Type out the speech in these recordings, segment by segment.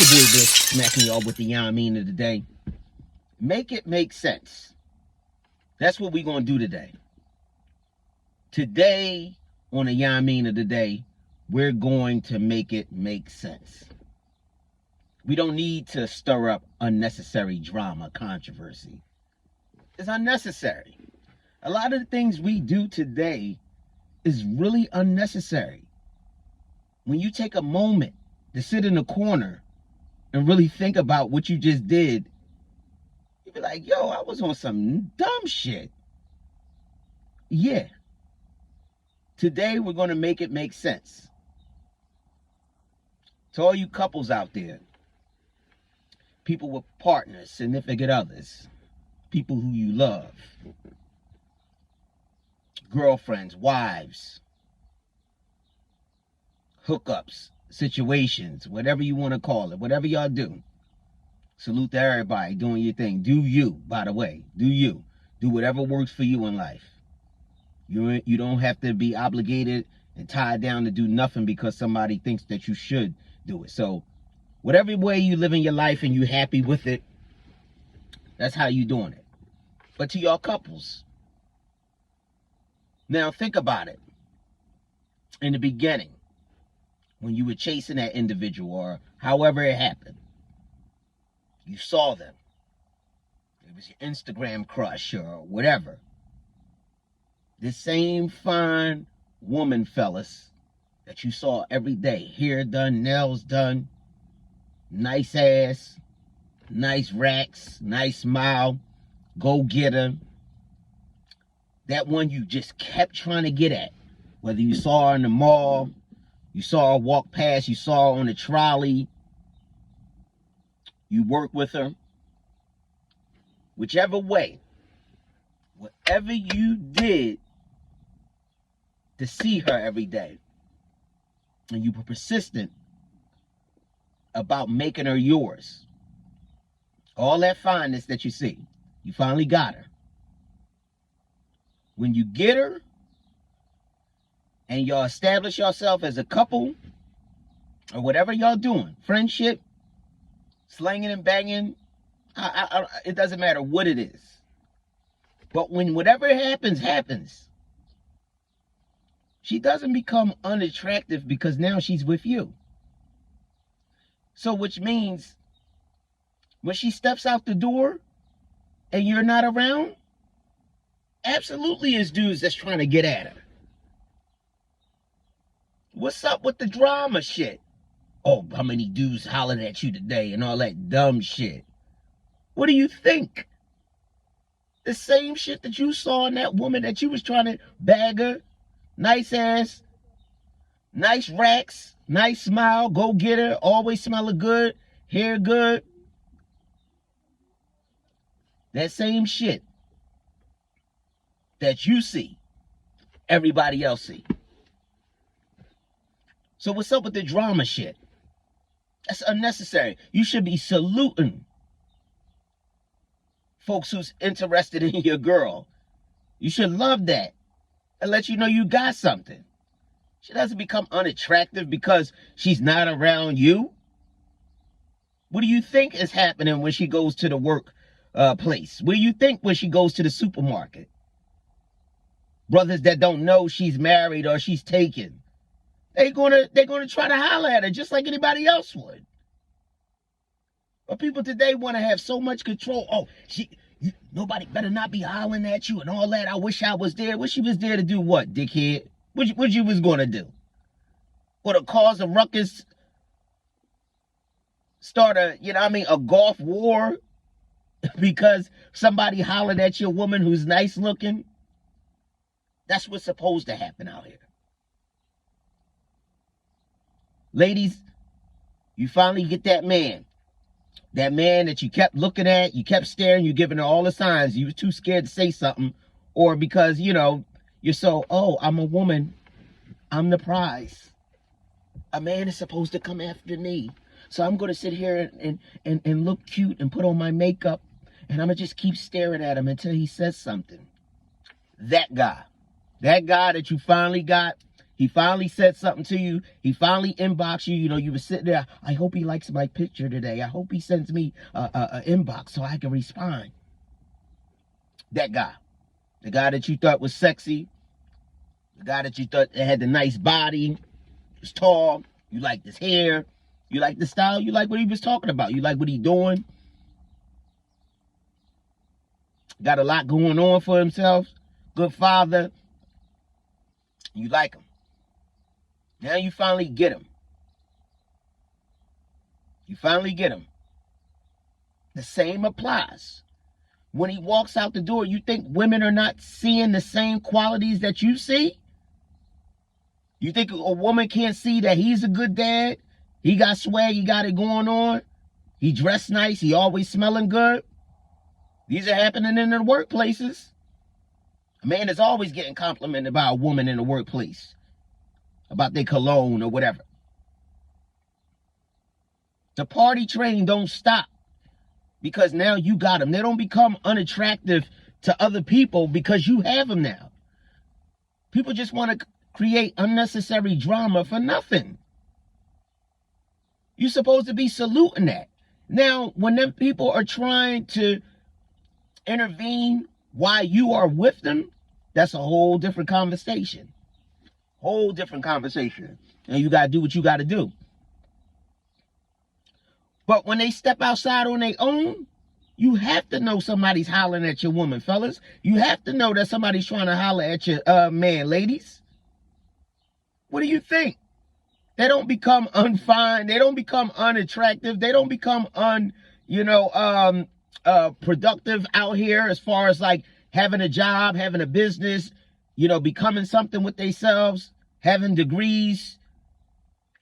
your boy Vic, smacking y'all with the Yah-Mean of the day. Make it make sense. That's what we're going to do today. Today, on the Yah-Mean of the day, we're going to make it make sense. We don't need to stir up unnecessary drama, controversy. It's unnecessary. A lot of the things we do today is really unnecessary. When you take a moment to sit in a corner and really think about what you just did, you be like, yo, I was on some dumb shit. Yeah. Today, we're going to make it make sense. To all you couples out there, people with partners, significant others, people who you love, girlfriends, wives, hookups, situations, whatever you want to call it, whatever y'all do. Salute to everybody doing your thing. Do you, by the way. Do you. Do whatever works for you in life. You don't have to be obligated and tied down to do nothing because somebody thinks that you should do it. So, whatever way you live in your life and you happy with it, that's how you doing it. But to y'all couples, now think about it. In the beginning, when you were chasing that individual or however it happened, you saw them. It was your Instagram crush or whatever. This same fine woman, fellas, that you saw every day, hair done, nails done, nice ass, nice racks, nice smile, go get her. That one you just kept trying to get at. Whether you saw her in the mall, you saw her walk past, you saw her on the trolley, you work with her. Whichever way, whatever you did to see her every day, and you were persistent about making her yours, all that fineness that you see, you finally got her. When you get her, and y'all establish yourself as a couple, or whatever y'all doing, friendship, slanging and banging, it doesn't matter what it is. But when whatever happens, she doesn't become unattractive because now she's with you. So which means when she steps out the door and you're not around, absolutely is dudes that's trying to get at her. What's up with the drama shit? Oh, how many dudes hollered at you today and all that dumb shit. What do you think? The same shit that you saw in that woman that you was trying to bag her, nice ass, nice racks, nice smile, go get her, always smelling good, hair good. That same shit that you see, everybody else see. So what's up with the drama shit? That's unnecessary. You should be saluting folks who's interested in your girl. You should love that and let you know you got something. She doesn't become unattractive because she's not around you. What do you think is happening when she goes to the work place? What do you think when she goes to the supermarket? Brothers that don't know she's married or she's taken, they're gonna try to holler at her just like anybody else would. But people today want to have so much control. Oh, nobody better not be hollering at you and all that. I wish I was there. Wish she was there to do what, dickhead? What you was gonna do? Or to cause a ruckus, start a golf war because somebody hollered at your woman who's nice looking? That's what's supposed to happen out here. Ladies, you finally get that man. That man that you kept looking at, you kept staring, you giving her all the signs. You were too scared to say something. Or because, you're so, oh, I'm a woman. I'm the prize. A man is supposed to come after me. So I'm going to sit here and look cute and put on my makeup. And I'm going to just keep staring at him until he says something. That guy that you finally got, He finally said something to you. He finally inboxed you. You know, you were sitting there. I hope he likes my picture today. I hope he sends me a inbox so I can respond. That guy. The guy that you thought was sexy. The guy that you thought had the nice body. Was tall. You liked his hair. You liked the style. You liked what he was talking about. You liked what he doing. Got a lot going on for himself. Good father. You like him. Now you finally get him. You finally get him. The same applies. When he walks out the door, you think women are not seeing the same qualities that you see? You think a woman can't see that he's a good dad? He got swag, he got it going on. He dressed nice, he always smelling good. These are happening in the workplaces. A man is always getting complimented by a woman in the workplace about their cologne or whatever. The party train don't stop because now you got them. They don't become unattractive to other people because you have them now. People just want to create unnecessary drama for nothing. You're supposed to be saluting that. Now, when them people are trying to intervene while you are with them, that's a whole different conversation. Whole different conversation. And you got to do what you got to do. But when they step outside on their own, you have to know somebody's hollering at your woman, fellas. You have to know that somebody's trying to holler at your man, ladies. What do you think? They don't become unfine. They don't become unattractive. They don't become productive out here as far as like having a job, having a business, becoming something with themselves, having degrees,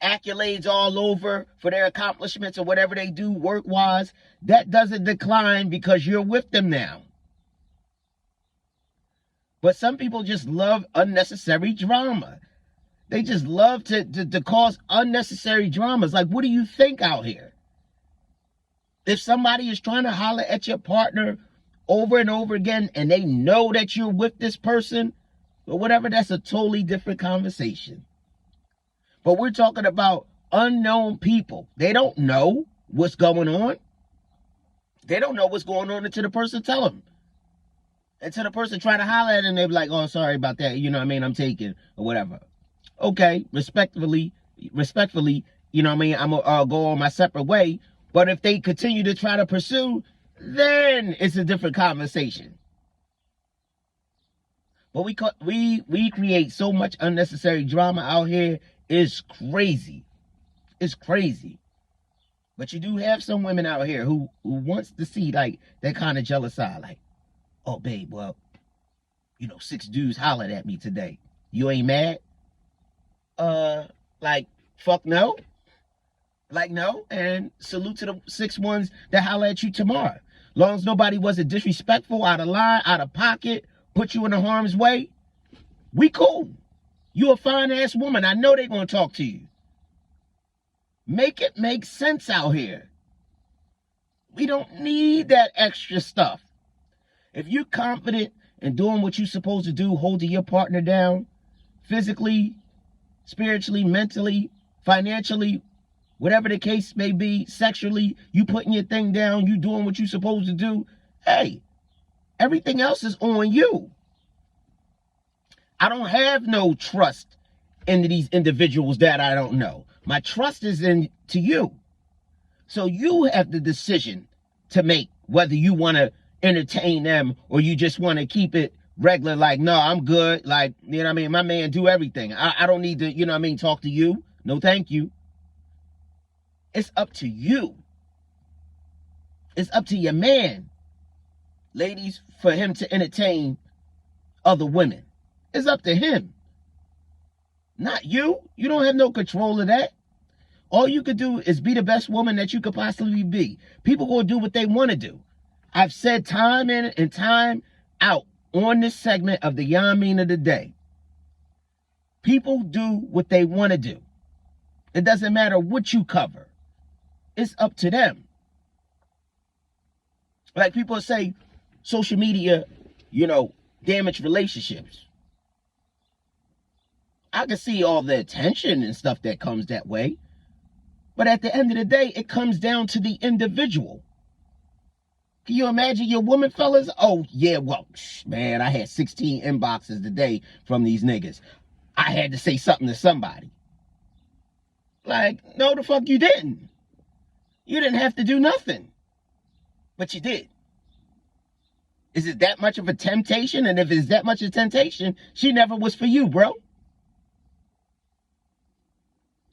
accolades all over for their accomplishments or whatever they do work-wise. That doesn't decline because you're with them now. But some people just love unnecessary drama. They just love to cause unnecessary dramas. Like, what do you think out here? If somebody is trying to holler at your partner over and over again and they know that you're with this person or whatever, that's a totally different conversation. But we're talking about unknown people. They don't know what's going on. They don't know what's going on until the person tell them. Until the person try to holler at them, they be like, oh, sorry about that. You know what I mean? I'm taking or whatever. Okay, respectfully, you know what I mean? I'm going to go on my separate way. But if they continue to try to pursue, then it's a different conversation. But we create so much unnecessary drama out here. It's crazy. It's crazy. But you do have some women out here who wants to see like that kind of jealous side. Like, oh, babe, well, 6 dudes hollered at me today. You ain't mad? Like, fuck no. Like, no. And salute to the 6 ones that holler at you tomorrow. Long as nobody wasn't disrespectful, out of line, out of pocket, put you in the harm's way, we cool. You a fine-ass woman. I know they're going to talk to you. Make it make sense out here. We don't need that extra stuff. If you're confident in doing what you're supposed to do, holding your partner down, physically, spiritually, mentally, financially, whatever the case may be, sexually, you putting your thing down, you doing what you're supposed to do, hey, everything else is on you. I don't have no trust in these individuals that I don't know. My trust is in to you. So you have the decision to make whether you want to entertain them or you just want to keep it regular, like, no, I'm good. Like, you know what I mean? My man do everything. I don't need to, you know what I mean, talk to you. No, thank you. It's up to you. It's up to your man, ladies, for him to entertain other women. It's up to him. Not you. You don't have no control of that. All you could do is be the best woman that you could possibly be. People gonna do what they want to do. I've said time in and time out on this segment of the Yah-Mean of the day. People do what they want to do. It doesn't matter what you cover. It's up to them. Like people say, social media, damage relationships. I can see all the attention and stuff that comes that way. But at the end of the day, it comes down to the individual. Can you imagine your woman, fellas? Oh, yeah, well, man, I had 16 inboxes today from these niggas. I had to say something to somebody. Like, no, the fuck you didn't. You didn't have to do nothing. But you did. Is it that much of a temptation? And if it's that much of a temptation, she never was for you, bro.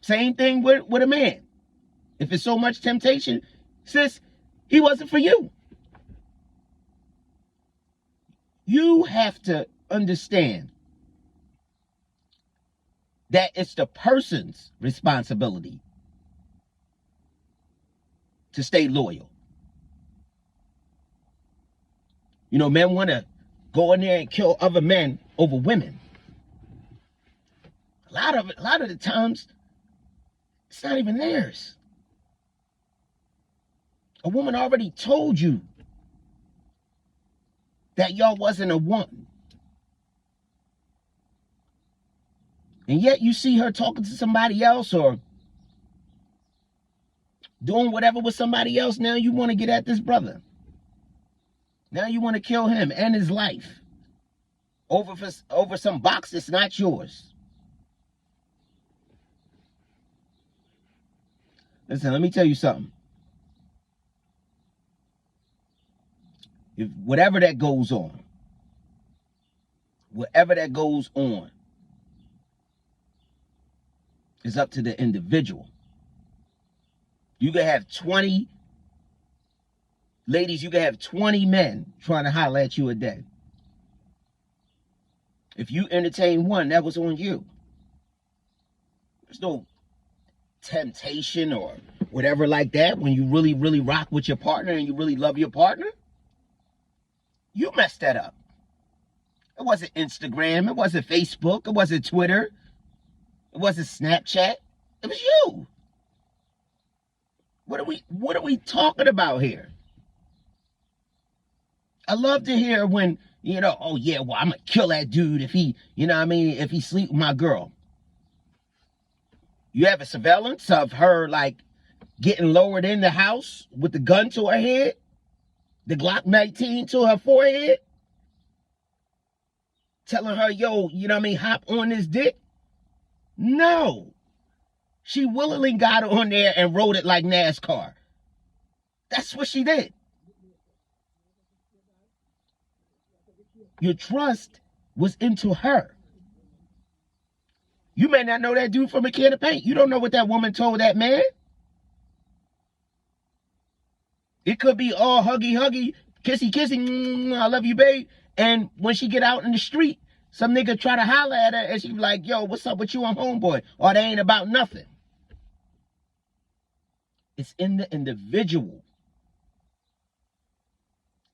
Same thing with a man. If it's so much temptation, sis, he wasn't for you. You have to understand that it's the person's responsibility to stay loyal. You know, men want to go in there and kill other men over women. A lot of the times, it's not even theirs. A woman already told you that y'all wasn't a one. And yet you see her talking to somebody else or doing whatever with somebody else. Now you want to get at this brother. Now you want to kill him and his life over some box that's not yours. Listen, let me tell you something. If whatever that goes on is up to the individual. You can have 20 ladies, you can have 20 men trying to holler at you a day. If you entertain one, that was on you. There's no temptation or whatever like that when you really, really rock with your partner and you really love your partner. You messed that up. It wasn't Instagram. It wasn't Facebook. It wasn't Twitter. It wasn't Snapchat. It was you. What are we talking about here? I love to hear when, you know, oh yeah, well, I'm going to kill that dude if he, you know what I mean, if he sleep with my girl. You have a surveillance of her, like, getting lowered in the house with the gun to her head, the Glock 19 to her forehead, telling her, yo, you know what I mean, hop on this dick. No. She willingly got on there and rode it like NASCAR. That's what she did. Your trust was into her. You may not know that dude from a can of paint. You don't know what that woman told that man. It could be all huggy, kissy, I love you, babe. And when she get out in the street, some nigga try to holler at her and she be like, yo, what's up with you and homeboy? Or they ain't about nothing. It's in the individual.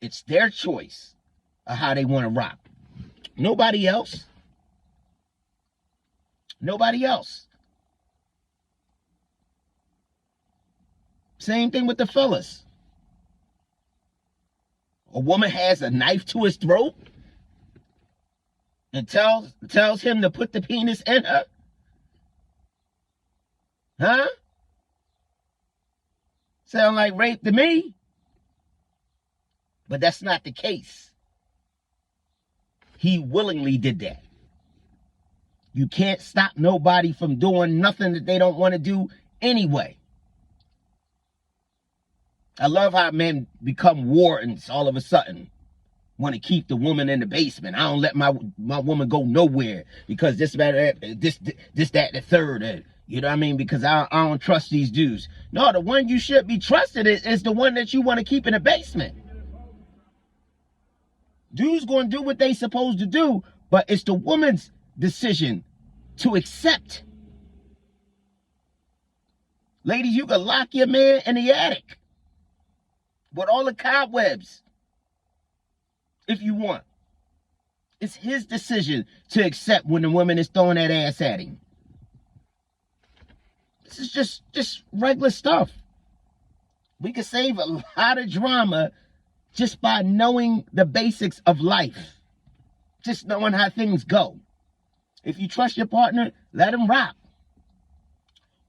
It's their choice of how they want to rock. Nobody else. Nobody else. Same thing with the fellas. A woman has a knife to his throat and tells him to put the penis in her. Huh? Sound like rape to me. But that's not the case. He willingly did that. You can't stop nobody from doing nothing that they don't want to do anyway. I love how men become wardens all of a sudden. Want to keep the woman in the basement. I don't let my woman go nowhere because this, that, the third. You know what I mean? Because I don't trust these dudes. No, the one you should be trusted is the one that you want to keep in the basement. Dudes going to do what they supposed to do, but it's the woman's decision to accept. Ladies, you can lock your man in the attic with all the cobwebs if you want. It's his decision to accept when the woman is throwing that ass at him. This is just regular stuff. We could save a lot of drama just by knowing the basics of life. Just knowing how things go. If you trust your partner, let him rock.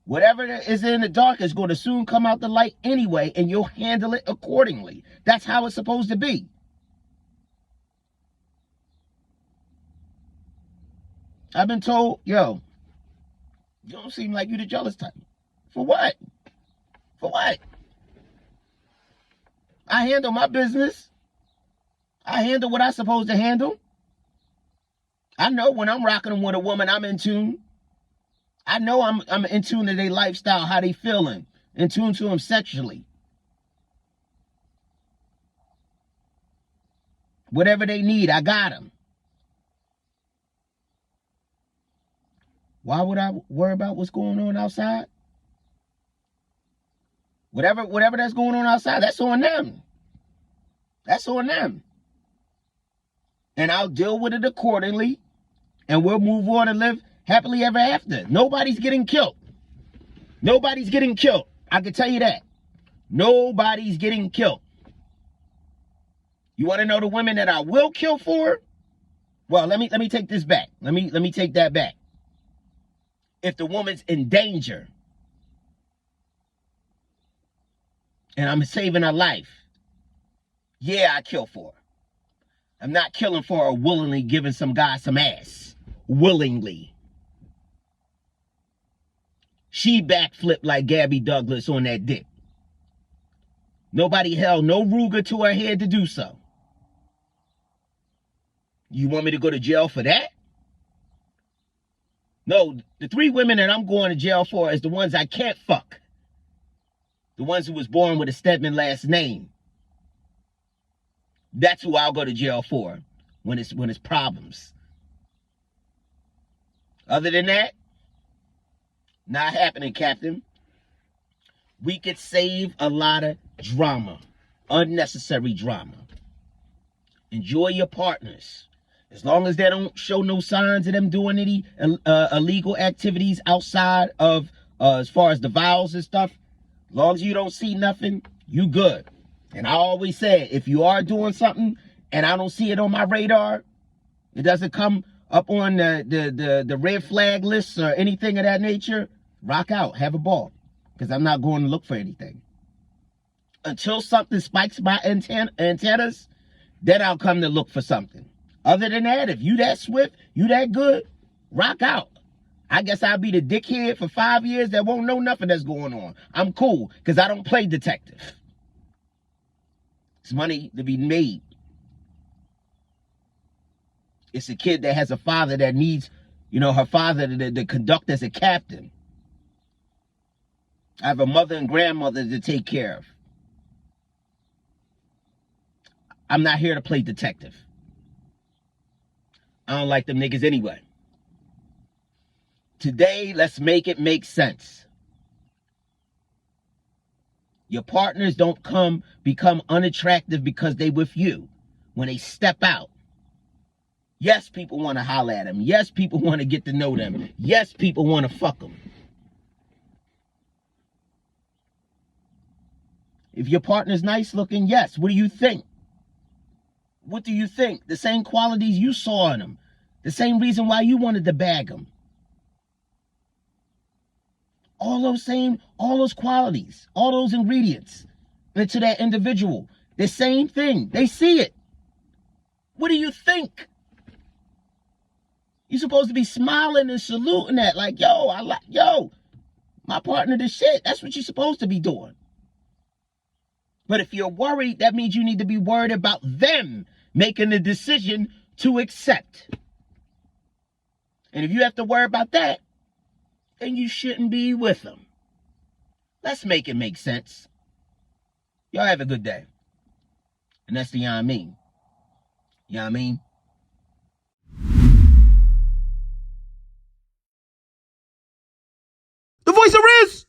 Whatever is in the dark is going to soon come out the light anyway, and you'll handle it accordingly. That's how it's supposed to be. I've been told, yo, you don't seem like you the jealous type. For what? For what? I handle my business. I handle what I'm supposed to handle. I know when I'm rocking them with a woman, I'm in tune. I know I'm in tune to their lifestyle, how they feeling, in tune to them sexually. Whatever they need, I got them. Why would I worry about what's going on outside? Whatever that's going on outside, that's on them. That's on them. And I'll deal with it accordingly, and we'll move on and live happily ever after. Nobody's getting killed. Nobody's getting killed. I can tell you that. Nobody's getting killed. You want to know the women that I will kill for? Well, let me take this back. Let me take that back. If the woman's in danger and I'm saving her life, yeah, I kill for her. I'm not killing for her willingly giving some guy some ass. Willingly. She backflipped like Gabby Douglas on that dick. Nobody held no Ruger to her head to do so. You want me to go to jail for that? No, the 3 women that I'm going to jail for is the ones I can't fuck. The ones who was born with a Stedman last name. That's who I'll go to jail for when it's problems. Other than that, not happening, Captain. We could save a lot of drama, unnecessary drama. Enjoy your partners. As long as they don't show no signs of them doing any illegal activities outside of, as far as the vows and stuff, as long as you don't see nothing, you good. And I always say, if you are doing something and I don't see it on my radar, it doesn't come up on the red flag list or anything of that nature, rock out, have a ball. Because I'm not going to look for anything. Until something spikes my antennas, then I'll come to look for something. Other than that, if you that swift, you that good, rock out. I guess I'll be the dickhead for 5 years that won't know nothing that's going on. I'm cool, because I don't play detective. It's money to be made. It's a kid that has a father that needs, her father to conduct as a captain. I have a mother and grandmother to take care of. I'm not here to play detective. I don't like them niggas anyway. Today, let's make it make sense. Your partners don't become unattractive because they with you. When they step out. Yes, people want to holler at them. Yes, people want to get to know them. Yes, people want to fuck them. If your partner's nice looking, yes. What do you think? What do you think? The same qualities you saw in them. The same reason why you wanted to bag them. All those qualities, all those ingredients into that individual. The same thing. They see it. What do you think? You're supposed to be smiling and saluting that like, yo, my partner the shit. That's what you're supposed to be doing. But if you're worried, that means you need to be worried about them making the decision to accept. And if you have to worry about that, then you shouldn't be with them. Let's make it make sense. Y'all have a good day. And that's the Yah-Mean. Yah-Mean. The voice of Riz!